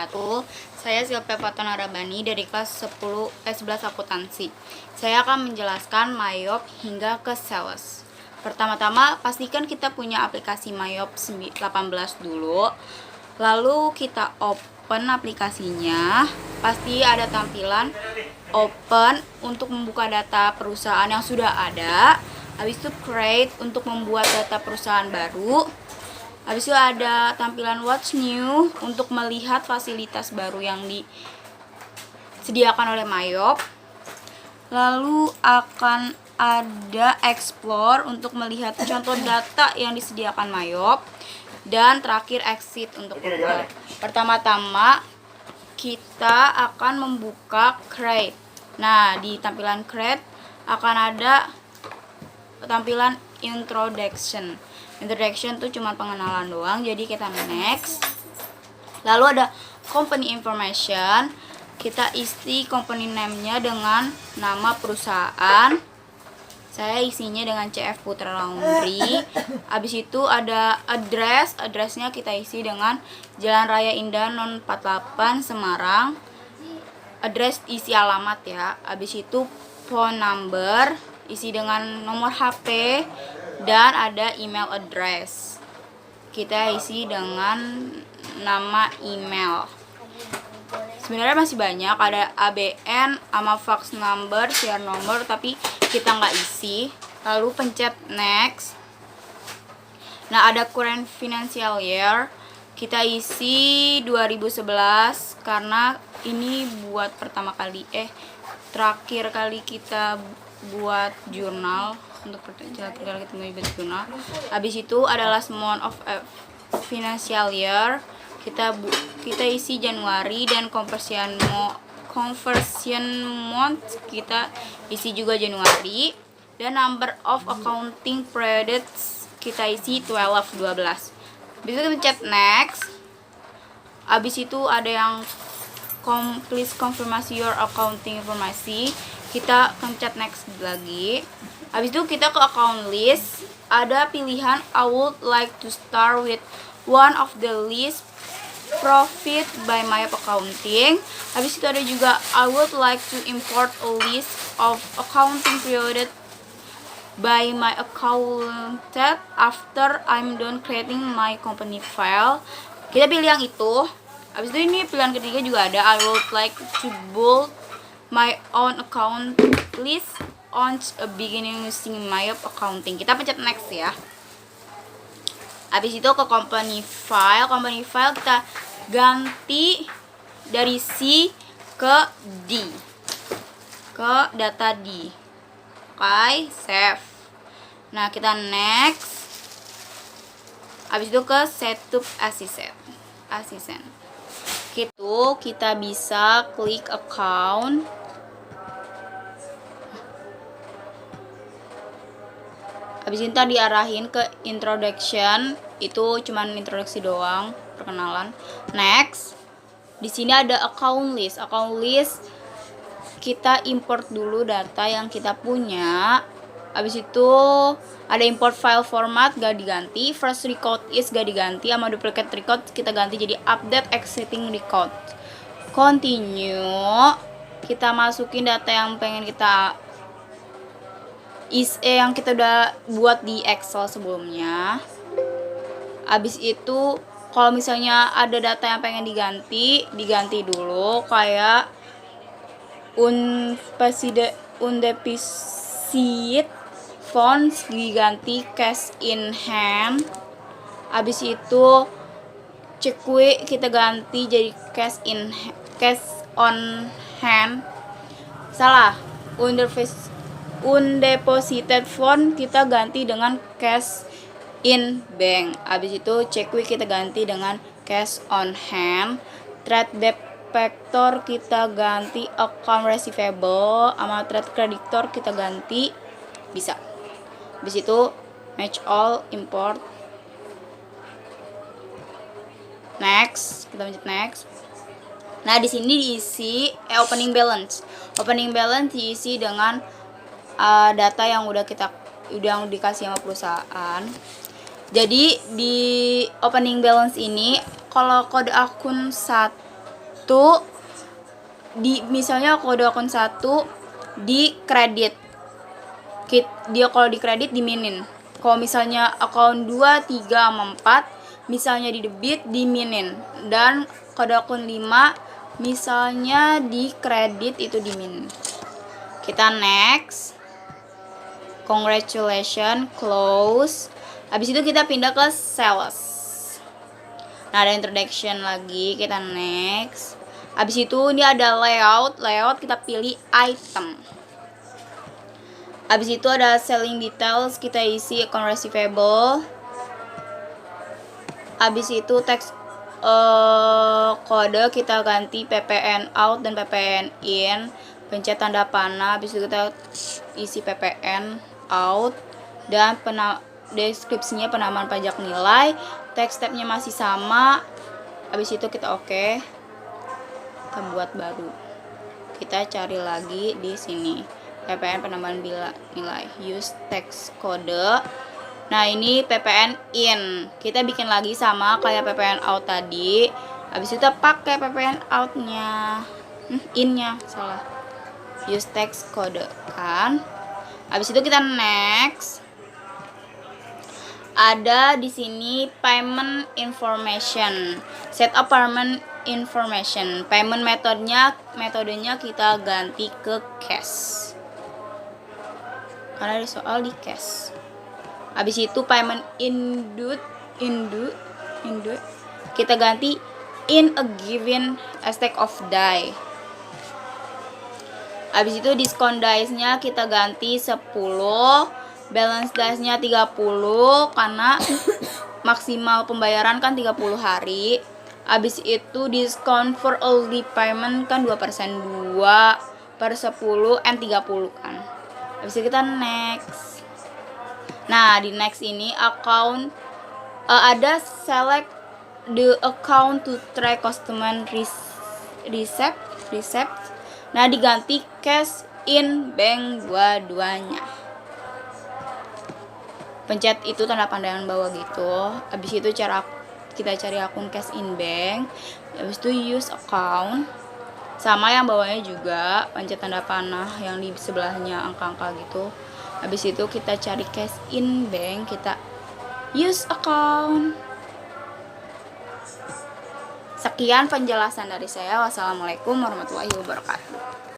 wabarakatuh. Saya Silvia Fatona Rabani dari kelas 11 akuntansi. Saya akan menjelaskan Myop hingga ke sales. Pertama-tama pastikan kita punya aplikasi Myop 18 dulu. Lalu kita open aplikasinya. Pasti ada tampilan open untuk membuka data perusahaan yang sudah ada. Habis itu create untuk membuat data perusahaan baru. Habis itu ada tampilan What's New untuk melihat fasilitas baru yang disediakan oleh Myop. Lalu akan ada Explore untuk melihat contoh data yang disediakan Myop. Dan terakhir Exit untuk keluar. Pertama-tama kita akan membuka Create. Nah, di tampilan Create akan ada tampilan Introduction. Introduction tuh cuma pengenalan doang, jadi kita next. Lalu ada company information, kita isi company name-nya dengan nama perusahaan. Saya isinya dengan CF Putra Laundry. Habis itu ada addressnya kita isi dengan Jalan Raya Indah Non 48 Semarang. Address isi alamat ya. Habis itu phone number isi dengan nomor HP. Dan ada email address, kita isi dengan nama email. Sebenarnya masih banyak, ada ABN sama fax number, share nomor, tapi kita nggak isi. Lalu pencet next. Nah, ada current financial year, kita isi 2011 karena ini buat terakhir kali kita buat jurnal. Untuk terakhir kali kita membuat jurnal. Habis itu ada last month of financial year, kita isi Januari, dan conversion month kita isi juga Januari, dan number of accounting periods kita isi 12. Habis itu pencet next. Habis itu ada yang please confirmasi your accounting informasi, kita pencet next lagi. Habis itu kita ke account list, ada pilihan I would like to start with one of the list profit by Myop accounting. Habis itu ada juga I would like to import a list of accounting period by my accountant after I'm done creating my company file. Kita pilih yang itu. Habis itu ini pilihan ketiga juga ada I would like to build my own account list on a beginning using Myop accounting. Kita pencet next ya. Habis itu ke company file kita ganti dari C ke D, ke data D. Oke, save. Nah, kita next. Habis itu ke setup assistant. Gitu kita bisa klik account. Habis itu diarahin ke introduction, itu cuman introduksi doang, perkenalan. Next. Di sini ada account list. Account list kita import dulu data yang kita punya. Habis itu ada import file format gak diganti, first record is gak diganti, sama duplicate record kita ganti jadi update existing record. Continue. Kita masukin data yang pengen kita yang kita udah buat di Excel sebelumnya. Habis itu kalau misalnya ada data yang pengen diganti dulu, kayak undeficit funds diganti cash in hand. Habis itu cekui kita ganti jadi cash on hand. Salah. Undeposited fund kita ganti dengan cash in bank. Habis itu cekui kita ganti dengan cash on hand. Trade debtor kita ganti account receivable, sama trade creditor kita ganti bisa. Habis itu match all, import. Next, kita pencet next. Nah, di sini diisi opening balance. Opening balance diisi dengan data yang udah dikasih sama perusahaan. Jadi di opening balance ini kalau kode akun 1 itu misalnya kode akun 1 di kredit. Dia kalau di kredit diminin. Kalau misalnya akun 2, 3 sama 4 misalnya di debit diminin. Dan kode akun 5 misalnya di kredit itu diminin. Kita next. Congratulations, close. Habis itu kita pindah ke sales. Nah, ada introduction lagi, kita next. Habis itu ini ada layout kita pilih item. Habis itu ada selling details, kita isi account receivable. Habis itu teks kode kita ganti PPN out dan PPN in. Pencet tanda panah, habis itu kita isi PPN out dan deskripsinya penamaan pajak nilai. Text tabnya masih sama. Habis itu kita oke. Kita buat baru. Kita cari lagi di sini. PPN penambahan nilai. Use text kode. Nah, ini PPN in. Kita bikin lagi sama kayak PPN out tadi. Habis itu kita pakai PPN out-nya. In-nya, salah. Use text kode kan. Habis itu kita next. Ada di sini payment information. Set up payment information. Payment metodenya kita ganti ke cash. Karena ada soal di cash. Habis itu payment indue kita ganti in a given stack of die. Habis itu diskon dice-nya kita ganti 10, balance dice-nya 30 karena maksimal pembayaran kan 30 hari. Habis itu diskon for early payment kan 2%, 2 per 10 and 30 kan. Habis itu kita next. Nah, di next ini account ada select the account to track customer receipt. Nah, diganti cash in bank dua-duanya. Pencet itu tanda pandangan bawah gitu. Habis itu kita cari akun cash in bank. Habis itu use account. Sama yang bawahnya juga, pencet tanda panah yang di sebelahnya angka-angka gitu. Habis itu kita cari cash in bank, kita use account. Sekian penjelasan dari saya. Wassalamualaikum warahmatullahi wabarakatuh.